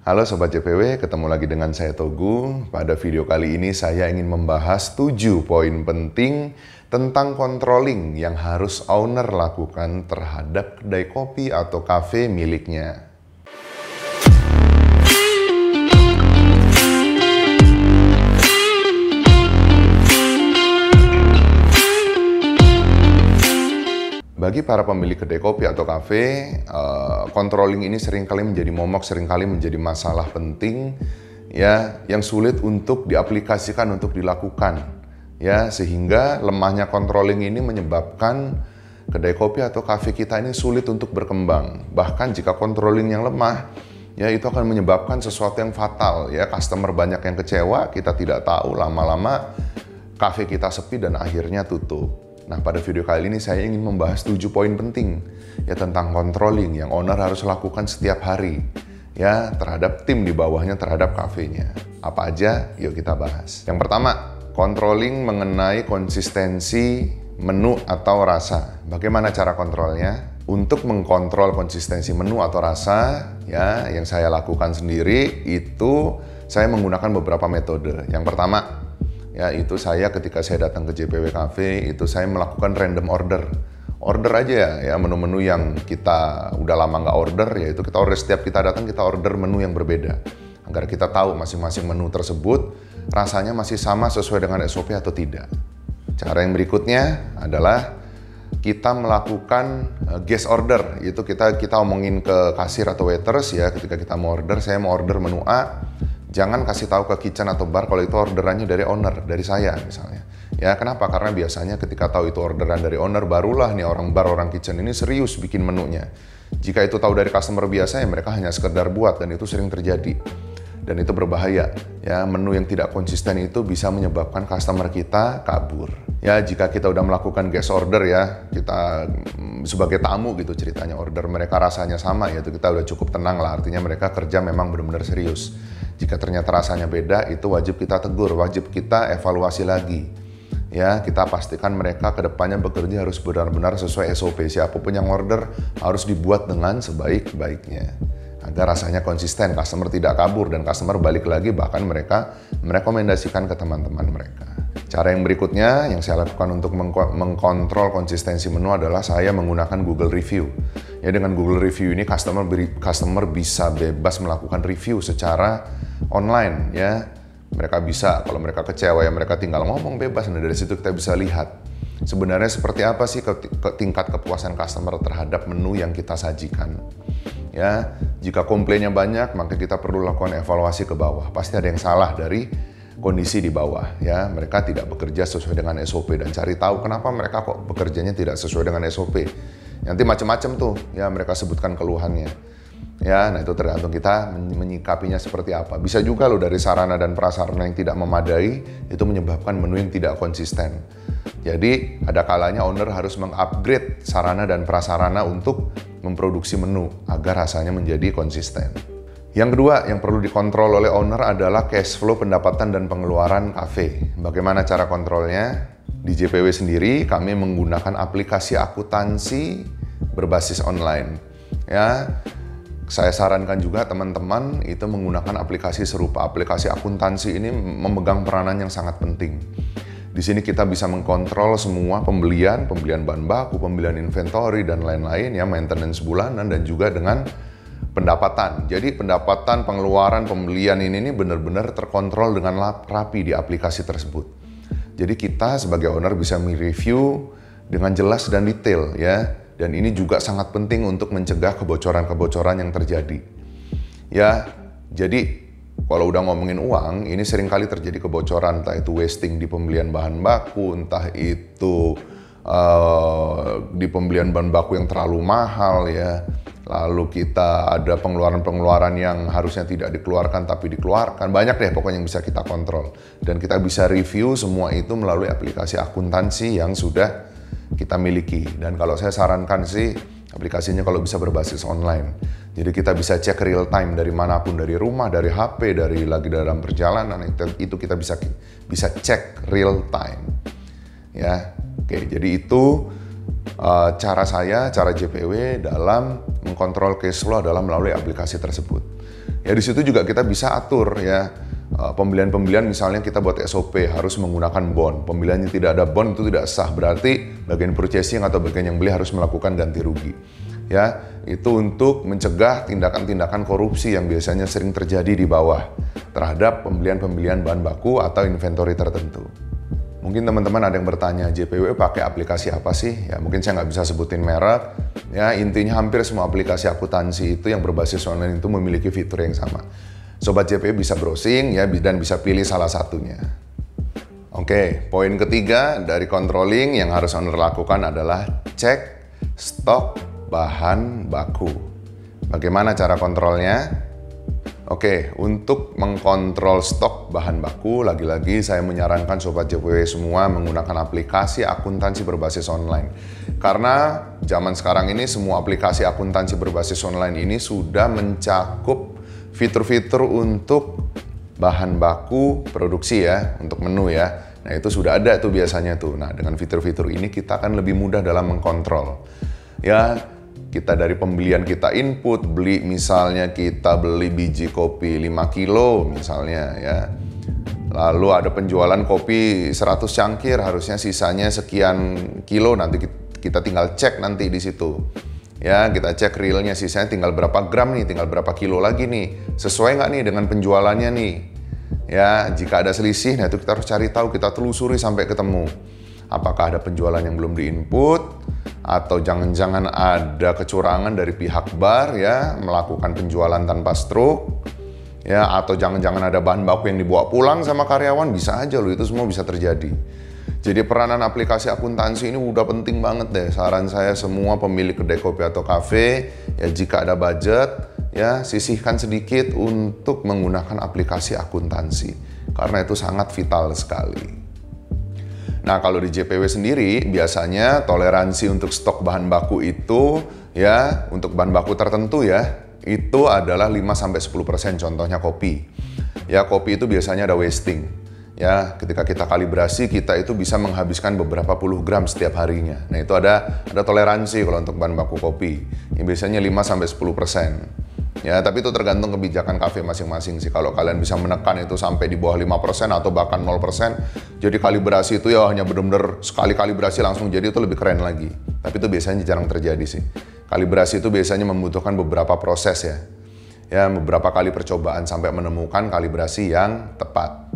Halo Sobat JPW, ketemu lagi dengan saya Togu. Pada video kali ini saya ingin membahas 7 poin penting tentang controlling yang harus owner lakukan terhadap kedai kopi atau kafe miliknya. Bagi para pemilik kedai kopi atau kafe, controlling ini seringkali menjadi momok, seringkali menjadi masalah penting, ya, yang sulit untuk diaplikasikan, untuk dilakukan, ya, sehingga lemahnya controlling ini menyebabkan kedai kopi atau kafe kita ini sulit untuk berkembang. Bahkan jika controlling yang lemah, ya, itu akan menyebabkan sesuatu yang fatal, ya, customer banyak yang kecewa, kita tidak tahu, lama-lama kafe kita sepi dan akhirnya tutup. Nah, pada video kali ini saya ingin membahas 7 poin penting ya tentang controlling yang owner harus lakukan setiap hari ya terhadap tim di bawahnya, terhadap kafenya. Apa aja? Yuk kita bahas. Yang pertama, controlling mengenai konsistensi menu atau rasa. Bagaimana cara kontrolnya? Untuk mengkontrol konsistensi menu atau rasa ya yang saya lakukan sendiri itu saya menggunakan beberapa metode. Yang pertama, ya itu saya ketika saya datang ke JPW Cafe itu saya melakukan random order aja ya menu-menu yang kita udah lama nggak order, yaitu kita order setiap kita datang, kita order menu yang berbeda agar kita tahu masing-masing menu tersebut rasanya masih sama sesuai dengan SOP atau tidak. Cara yang berikutnya adalah kita melakukan guest order, itu kita omongin ke kasir atau waiters ya ketika kita mau order, saya mau order menu A. Jangan kasih tahu ke kitchen atau bar kalau itu orderannya dari owner, dari saya misalnya. Ya, kenapa? Karena biasanya ketika tahu itu orderan dari owner, barulah nih orang bar, orang kitchen ini serius bikin menunya. Jika itu tahu dari customer biasa, ya mereka hanya sekedar buat, dan itu sering terjadi. Dan itu berbahaya. Ya, menu yang tidak konsisten itu bisa menyebabkan customer kita kabur. Ya, jika kita udah melakukan guest order ya, kita sebagai tamu gitu ceritanya, order mereka rasanya sama, ya itu kita udah cukup tenang lah, artinya mereka kerja memang benar-benar serius. Jika ternyata rasanya beda, itu wajib kita tegur, wajib kita evaluasi lagi. Ya, kita pastikan mereka ke depannya bekerja harus benar-benar sesuai SOP. Siapapun yang order harus dibuat dengan sebaik-baiknya. Agar rasanya konsisten, customer tidak kabur, dan customer balik lagi, bahkan mereka merekomendasikan ke teman-teman mereka. Cara yang berikutnya yang saya lakukan untuk mengkontrol konsistensi menu adalah saya menggunakan Google Review. Ya, dengan Google Review ini customer bisa bebas melakukan review secara online ya. Mereka bisa, kalau mereka kecewa ya mereka tinggal ngomong bebas, dan dari situ kita bisa lihat sebenarnya seperti apa sih tingkat kepuasan customer terhadap menu yang kita sajikan. Ya, jika komplainnya banyak, maka kita perlu lakukan evaluasi ke bawah. Pasti ada yang salah dari kondisi di bawah ya. Mereka tidak bekerja sesuai dengan SOP, dan cari tahu kenapa mereka kok bekerjanya tidak sesuai dengan SOP. Nanti macam-macam tuh ya mereka sebutkan keluhannya. Ya, nah itu tergantung kita menyikapinya seperti apa. Bisa juga loh dari sarana dan prasarana yang tidak memadai itu menyebabkan menu yang tidak konsisten. Jadi ada kalanya owner harus mengupgrade sarana dan prasarana untuk memproduksi menu agar rasanya menjadi konsisten. Yang kedua yang perlu dikontrol oleh owner adalah cash flow, pendapatan dan pengeluaran kafe. Bagaimana cara kontrolnya? Di JPW sendiri kami menggunakan aplikasi akuntansi berbasis online. Ya, saya sarankan juga teman-teman itu menggunakan aplikasi serupa. Aplikasi akuntansi ini memegang peranan yang sangat penting. Di sini kita bisa mengkontrol semua pembelian bahan baku, pembelian inventory dan lain-lain ya, maintenance bulanan dan juga dengan pendapatan. Jadi pendapatan, pengeluaran, pembelian ini benar-benar terkontrol dengan rapi di aplikasi tersebut. Jadi kita sebagai owner bisa mereview dengan jelas dan detail ya. Dan ini juga sangat penting untuk mencegah kebocoran-kebocoran yang terjadi. Ya, jadi kalau udah ngomongin uang, ini seringkali terjadi kebocoran, entah itu wasting di pembelian bahan baku, entah itu di pembelian bahan baku yang terlalu mahal ya. Lalu kita ada pengeluaran-pengeluaran yang harusnya tidak dikeluarkan tapi dikeluarkan. Banyak deh pokoknya yang bisa kita kontrol. Dan kita bisa review semua itu melalui aplikasi akuntansi yang sudah kita miliki. Dan kalau saya sarankan sih aplikasinya kalau bisa berbasis online. Jadi kita bisa cek real time dari manapun, dari rumah, dari HP, dari lagi dalam perjalanan, itu kita bisa cek real time. Ya, oke. Jadi itu cara JPW dalam mengkontrol cash flow adalah melalui aplikasi tersebut. Ya di situ juga kita bisa atur ya. Pembelian-pembelian misalnya kita buat SOP harus menggunakan bond. Pembelian yang tidak ada bond itu tidak sah, berarti bagian purchasing atau bagian yang beli harus melakukan ganti rugi. Ya, itu untuk mencegah tindakan-tindakan korupsi yang biasanya sering terjadi di bawah terhadap pembelian-pembelian bahan baku atau inventory tertentu. Mungkin teman-teman ada yang bertanya, JPW pakai aplikasi apa sih? Ya mungkin saya nggak bisa sebutin merek. Ya intinya hampir semua aplikasi akuntansi itu yang berbasis online itu memiliki fitur yang sama. Sobat JPW bisa browsing ya dan bisa pilih salah satunya. Oke, poin ketiga dari controlling yang harus owner lakukan adalah cek stok bahan baku. Bagaimana cara kontrolnya? Oke, untuk mengkontrol stok bahan baku, lagi-lagi saya menyarankan Sobat JPW semua menggunakan aplikasi akuntansi berbasis online. Karena zaman sekarang ini semua aplikasi akuntansi berbasis online ini sudah mencakup fitur-fitur untuk bahan baku produksi ya, untuk menu ya. Nah itu sudah ada tuh biasanya tuh. Nah dengan fitur-fitur ini kita akan lebih mudah dalam mengkontrol. Ya, kita dari pembelian kita input, beli misalnya kita beli biji kopi 5 kilo misalnya ya. Lalu ada penjualan kopi 100 cangkir, harusnya sisanya sekian kilo, nanti kita tinggal cek nanti di situ. Ya, kita cek realnya sisanya tinggal berapa gram nih, tinggal berapa kilo lagi nih. Sesuai nggak nih dengan penjualannya nih? Ya, jika ada selisih, nah itu kita harus cari tahu, kita telusuri sampai ketemu. Apakah ada penjualan yang belum diinput? Atau jangan-jangan ada kecurangan dari pihak bar ya, melakukan penjualan tanpa struk. Ya, atau jangan-jangan ada bahan baku yang dibawa pulang sama karyawan, bisa aja loh, itu semua bisa terjadi. Jadi peranan aplikasi akuntansi ini udah penting banget deh. Saran saya semua pemilik kedai kopi atau kafe, ya jika ada budget, ya sisihkan sedikit untuk menggunakan aplikasi akuntansi. Karena itu sangat vital sekali. Nah kalau di JPW sendiri, biasanya toleransi untuk stok bahan baku itu, ya untuk bahan baku tertentu ya, itu adalah 5-10%, contohnya kopi. Ya kopi itu biasanya ada wasting. Ya, ketika kita kalibrasi, kita itu bisa menghabiskan beberapa puluh gram setiap harinya. Nah, itu ada toleransi kalau untuk bahan baku kopi. Yang biasanya 5-10%. Ya, tapi itu tergantung kebijakan kafe masing-masing sih. Kalau kalian bisa menekan itu sampai di bawah 5% atau bahkan 0%, jadi kalibrasi itu ya hanya benar-benar sekali kalibrasi langsung jadi, itu lebih keren lagi. Tapi itu biasanya jarang terjadi sih. Kalibrasi itu biasanya membutuhkan beberapa proses ya. Ya, beberapa kali percobaan sampai menemukan kalibrasi yang tepat.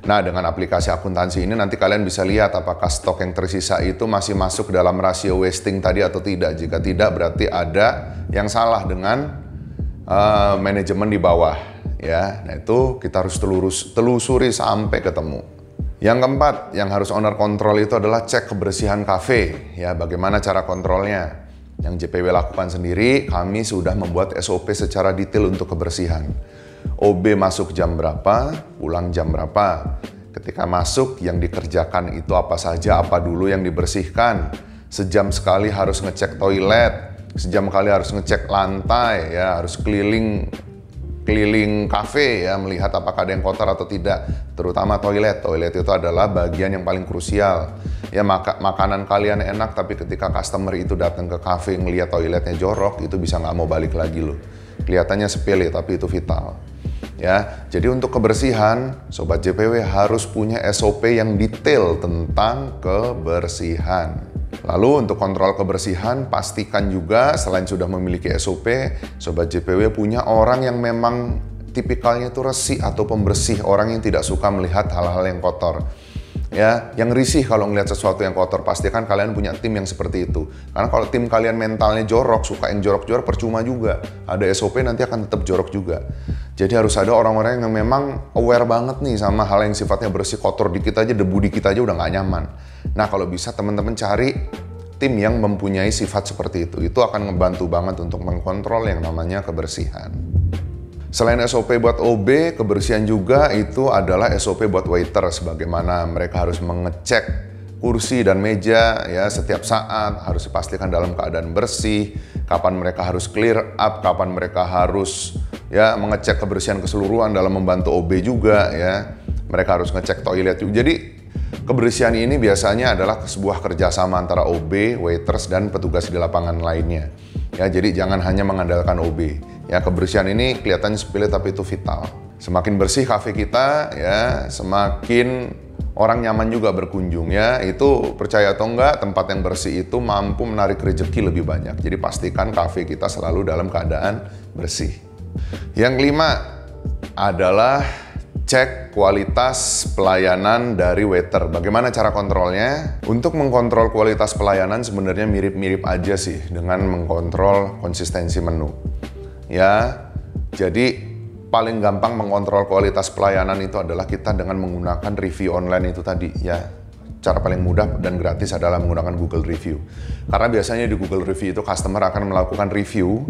Nah, dengan aplikasi akuntansi ini nanti kalian bisa lihat apakah stok yang tersisa itu masih masuk dalam rasio wasting tadi atau tidak. Jika tidak, berarti ada yang salah dengan manajemen di bawah. Ya, nah itu kita harus telusuri sampai ketemu. Yang keempat, yang harus owner kontrol itu adalah cek kebersihan kafe. Ya, bagaimana cara kontrolnya? Yang JPW lakukan sendiri, kami sudah membuat SOP secara detail untuk kebersihan. OB masuk jam berapa, pulang jam berapa. Ketika masuk, yang dikerjakan itu apa saja, apa dulu yang dibersihkan. Sejam sekali harus ngecek toilet, sejam kali harus ngecek lantai, ya harus keliling kafe ya, melihat apakah ada yang kotor atau tidak. Terutama toilet. Toilet itu adalah bagian yang paling krusial. Ya makanan kalian enak, tapi ketika customer itu datang ke kafe ngelihat toiletnya jorok, itu bisa nggak mau balik lagi loh. Kelihatannya sepele, tapi itu vital. Ya, jadi untuk kebersihan, Sobat JPW harus punya SOP yang detail tentang kebersihan. Lalu untuk kontrol kebersihan, pastikan juga selain sudah memiliki SOP, Sobat JPW punya orang yang memang tipikalnya itu resik atau pembersih, orang yang tidak suka melihat hal-hal yang kotor. Ya, yang risih kalau ngelihat sesuatu yang kotor, pastikan kalian punya tim yang seperti itu. Karena kalau tim kalian mentalnya jorok, suka yang jorok-jorok, percuma juga. Ada SOP nanti akan tetap jorok juga. Jadi harus ada orang-orang yang memang aware banget nih sama hal yang sifatnya bersih, kotor dikit aja, debu dikit aja udah nggak nyaman. Nah kalau bisa teman-teman cari tim yang mempunyai sifat seperti itu. Itu akan ngebantu banget untuk mengkontrol yang namanya kebersihan. Selain SOP buat OB, kebersihan juga itu adalah SOP buat waiter, sebagaimana mereka harus mengecek kursi dan meja ya setiap saat, harus dipastikan dalam keadaan bersih, kapan mereka harus clear up, kapan mereka harus ya mengecek kebersihan keseluruhan dalam membantu OB juga ya. Mereka harus ngecek toilet juga. Jadi kebersihan ini biasanya adalah sebuah kerjasama antara OB, waiters, dan petugas di lapangan lainnya. Ya, jadi jangan hanya mengandalkan OB. Ya, kebersihan ini kelihatannya sepele tapi itu vital. Semakin bersih kafe kita, ya, semakin orang nyaman juga berkunjung, ya. Itu percaya atau enggak, tempat yang bersih itu mampu menarik rezeki lebih banyak. Jadi pastikan kafe kita selalu dalam keadaan bersih. Yang kelima adalah cek kualitas pelayanan dari waiter. Bagaimana cara kontrolnya? Untuk mengkontrol kualitas pelayanan sebenarnya mirip-mirip aja sih dengan mengkontrol konsistensi menu. Ya, jadi paling gampang mengontrol kualitas pelayanan itu adalah kita dengan menggunakan review online itu tadi, ya. Cara paling mudah dan gratis adalah menggunakan Google Review. Karena biasanya di Google Review itu customer akan melakukan review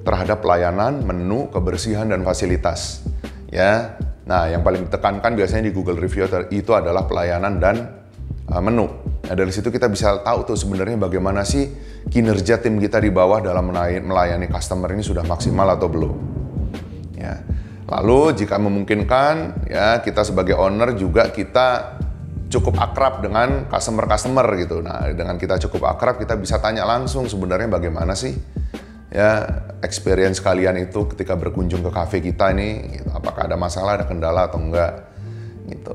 terhadap pelayanan, menu, kebersihan, dan fasilitas. Ya, nah yang paling ditekankan biasanya di Google Review itu adalah pelayanan dan menu. Nah, dari situ kita bisa tahu tuh sebenarnya bagaimana sih kinerja tim kita di bawah dalam melayani customer ini sudah maksimal atau belum. Ya. Lalu jika memungkinkan, ya kita sebagai owner juga kita cukup akrab dengan customer gitu. Nah, dengan kita cukup akrab, kita bisa tanya langsung sebenarnya bagaimana sih ya experience kalian itu ketika berkunjung ke kafe kita ini, gitu. Apakah ada masalah, ada kendala atau enggak, gitu.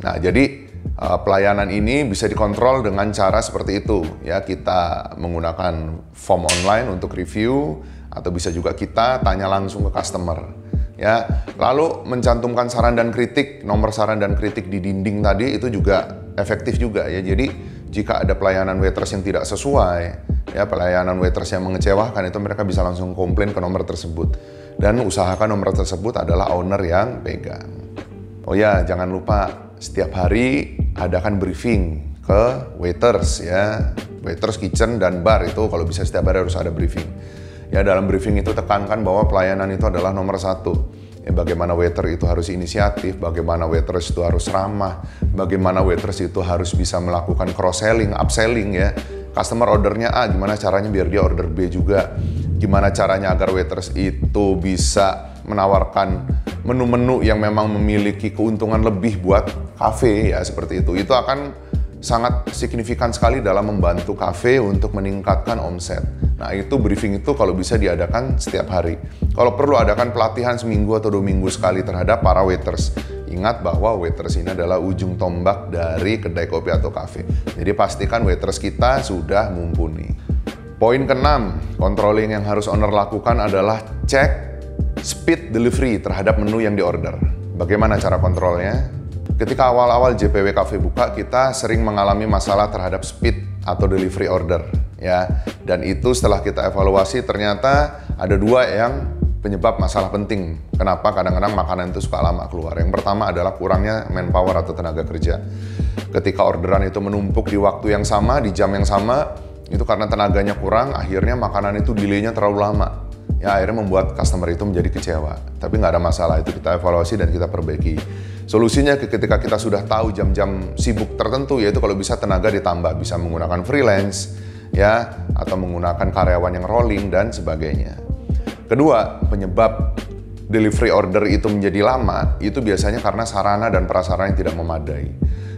Nah, jadi pelayanan ini bisa dikontrol dengan cara seperti itu, ya. Kita menggunakan form online untuk review, atau bisa juga kita tanya langsung ke customer, ya. Lalu mencantumkan saran dan kritik, nomor saran dan kritik di dinding tadi itu juga efektif juga, ya. Jadi jika ada pelayanan waiters yang tidak sesuai, ya pelayanan waiters yang mengecewakan, itu mereka bisa langsung komplain ke nomor tersebut. Dan usahakan nomor tersebut adalah owner yang pegang. Oh ya, jangan lupa setiap hari adakan briefing ke waiters, ya. Waiters, kitchen, dan bar itu kalau bisa setiap hari harus ada briefing. Ya, dalam briefing itu tekankan bahwa pelayanan itu adalah nomor satu. Ya, bagaimana waiter itu harus inisiatif, bagaimana waiters itu harus ramah, bagaimana waiters itu harus bisa melakukan cross-selling, upselling, ya. Customer ordernya A, gimana caranya biar dia order B juga. Gimana caranya agar waiters itu bisa menawarkan menu-menu yang memang memiliki keuntungan lebih buat kafe, ya, seperti itu. Itu akan sangat signifikan sekali dalam membantu kafe untuk meningkatkan omset. Nah, itu briefing itu kalau bisa diadakan setiap hari. Kalau perlu adakan pelatihan seminggu atau 2 minggu sekali terhadap para waiters. Ingat bahwa waiters ini adalah ujung tombak dari kedai kopi atau kafe. Jadi pastikan waiters kita sudah mumpuni. Poin ke-6, controlling yang harus owner lakukan adalah cek speed delivery terhadap menu yang diorder. Bagaimana cara kontrolnya? Ketika awal-awal JPW Cafe buka, kita sering mengalami masalah terhadap speed atau delivery order, ya. Dan itu setelah kita evaluasi ternyata ada 2 yang penyebab masalah penting. Kenapa kadang-kadang makanan itu suka lama keluar? Yang pertama adalah kurangnya manpower atau tenaga kerja. Ketika orderan itu menumpuk di waktu yang sama, di jam yang sama, itu karena tenaganya kurang, akhirnya makanan itu delay-nya terlalu lama. Ya, akhirnya membuat customer itu menjadi kecewa. Tapi nggak ada masalah, itu kita evaluasi dan kita perbaiki. Solusinya ketika kita sudah tahu jam-jam sibuk tertentu, yaitu kalau bisa tenaga ditambah, bisa menggunakan freelance, ya, atau menggunakan karyawan yang rolling dan sebagainya. Kedua, penyebab delivery order itu menjadi lama, itu biasanya karena sarana dan prasarana yang tidak memadai.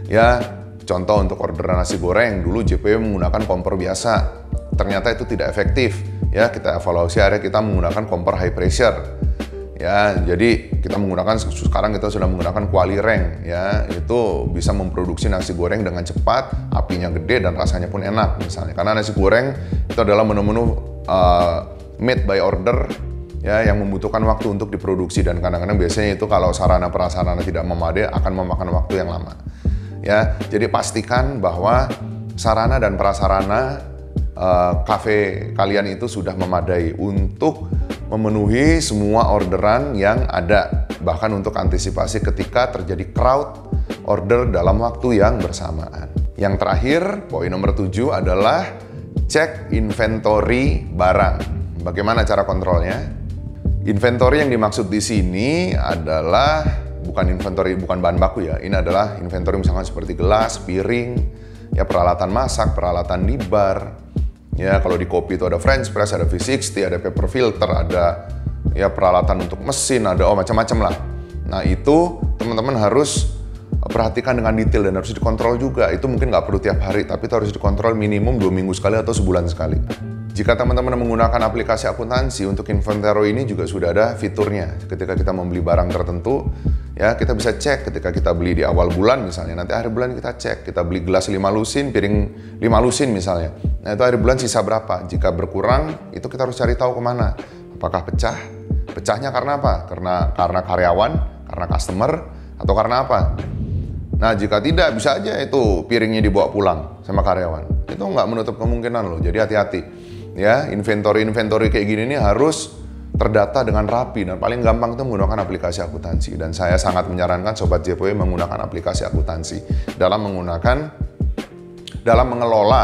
Ya, contoh untuk orderan nasi goreng, dulu JPW menggunakan kompor biasa, ternyata itu tidak efektif. Ya, kita evaluasi, akhirnya kita menggunakan kompor high pressure. Ya, jadi kita menggunakan, sekarang kita sudah menggunakan Kuali Reng, ya, itu bisa memproduksi nasi goreng dengan cepat, apinya gede dan rasanya pun enak misalnya. Karena nasi goreng itu adalah menu-menu made by order, ya, yang membutuhkan waktu untuk diproduksi dan kadang-kadang biasanya itu kalau sarana prasarana tidak memadai akan memakan waktu yang lama. Ya, jadi pastikan bahwa sarana dan prasarana kafe kalian itu sudah memadai untuk memenuhi semua orderan yang ada, bahkan untuk antisipasi ketika terjadi crowd order dalam waktu yang bersamaan. Yang terakhir, poin nomor 7 adalah cek inventory barang. Bagaimana cara kontrolnya? Inventory yang dimaksud di sini adalah bukan inventory, bukan bahan baku, ya. Ini adalah inventory misalkan seperti gelas, piring, ya, peralatan masak, peralatan di bar. Ya, kalau di kopi itu ada French press, ada V60, ada paper filter, ada ya peralatan untuk mesin, ada macam-macam lah. Nah, itu teman-teman harus perhatikan dengan detail dan harus dikontrol juga. Itu mungkin nggak perlu tiap hari, tapi itu harus dikontrol minimum 2 minggu sekali atau sebulan sekali. Jika teman-teman menggunakan aplikasi akuntansi untuk Inventoro ini juga sudah ada fiturnya. Ketika kita membeli barang tertentu, ya kita bisa cek ketika kita beli di awal bulan misalnya. Nanti akhir bulan kita cek, kita beli gelas 5 lusin, piring 5 lusin misalnya. Nah itu akhir bulan sisa berapa? Jika berkurang, itu kita harus cari tahu kemana. Apakah pecah? Pecahnya karena apa? Karena karyawan, karena customer, atau karena apa? Nah jika tidak, bisa aja itu piringnya dibawa pulang sama karyawan. Itu nggak menutup kemungkinan loh, jadi hati-hati. Ya, inventory kayak gini nih harus terdata dengan rapi, dan paling gampang itu menggunakan aplikasi akuntansi. Dan saya sangat menyarankan Sobat JPW menggunakan aplikasi akuntansi dalam mengelola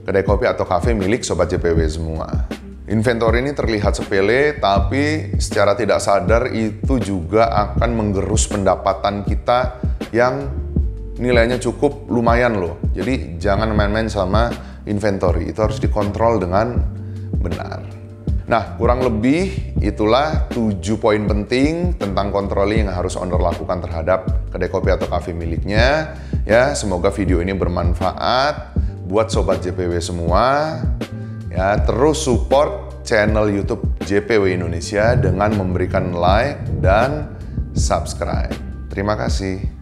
kedai kopi atau kafe milik Sobat JPW semua. Inventory ini terlihat sepele, tapi secara tidak sadar itu juga akan menggerus pendapatan kita yang nilainya cukup lumayan loh. Jadi jangan main-main sama inventory, itu harus dikontrol dengan benar. Nah, kurang lebih itulah 7 poin penting tentang controlling yang harus owner lakukan terhadap kedai kopi atau kafe miliknya. Ya, semoga video ini bermanfaat buat Sobat JPW semua. Ya, terus support channel YouTube JPW Indonesia dengan memberikan like dan subscribe. Terima kasih.